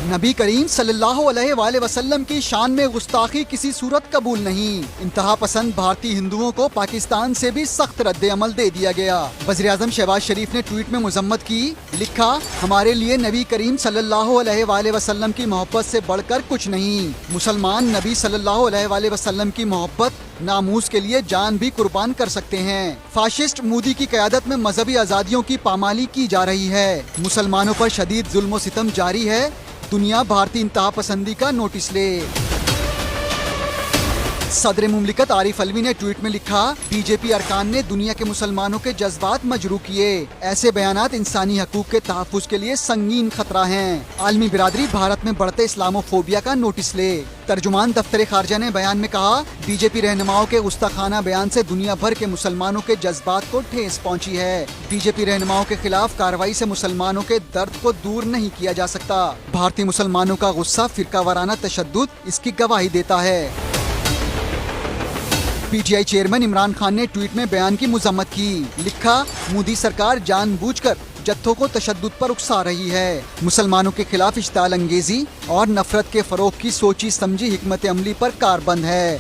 نبی کریم صلی اللہ علیہ وآلہ وسلم کی شان میں گستاخی کسی صورت قبول نہیں۔ انتہا پسند بھارتی ہندوؤں کو پاکستان سے بھی سخت رد عمل دے دیا گیا۔ وزیر اعظم شہباز شریف نے ٹویٹ میں مذمت کی، لکھا، ہمارے لیے نبی کریم صلی اللہ علیہ وآلہ وسلم کی محبت سے بڑھ کر کچھ نہیں۔ مسلمان نبی صلی اللہ علیہ وآلہ وسلم کی محبت، ناموس کے لیے جان بھی قربان کر سکتے ہیں۔ فاشسٹ مودی کی قیادت میں مذہبی آزادیوں کی پامالی کی جا رہی ہے۔ مسلمانوں پر شدید ظلم و ستم جاری ہے۔ دنیا بھارتی انتہا پسندی کا نوٹس لے۔ صدر مملکت عارف علوی نے ٹویٹ میں لکھا، بی جے پی ارکان نے دنیا کے مسلمانوں کے جذبات مجروح کیے۔ ایسے بیانات انسانی حقوق کے تحفظ کے لیے سنگین خطرہ ہیں۔ عالمی برادری بھارت میں بڑھتے اسلامو فوبیا کا نوٹس لے۔ ترجمان دفتر خارجہ نے بیان میں کہا، بی جے پی رہنماؤں کے گستاخانہ بیان سے دنیا بھر کے مسلمانوں کے جذبات کو ٹھیس پہنچی ہے۔ بی جے پی رہنماؤں کے خلاف کارروائی سے مسلمانوں کے درد کو دور نہیں کیا جا سکتا۔ بھارتی مسلمانوں کا غصہ فرقہ وارانہ تشدد اس کی گواہی دیتا ہے۔ P T I chairman Imran Khan نے ٹویٹ میں بیان کی مذمت کی، لکھا، مودی سرکار جان بوجھ کر جتھوں کو تشدد پر اکسا رہی ہے۔ مسلمانوں کے خلاف اشتعال انگیزی اور نفرت کے فروغ کی سوچی سمجھی حکمت عملی پر کاربند ہے۔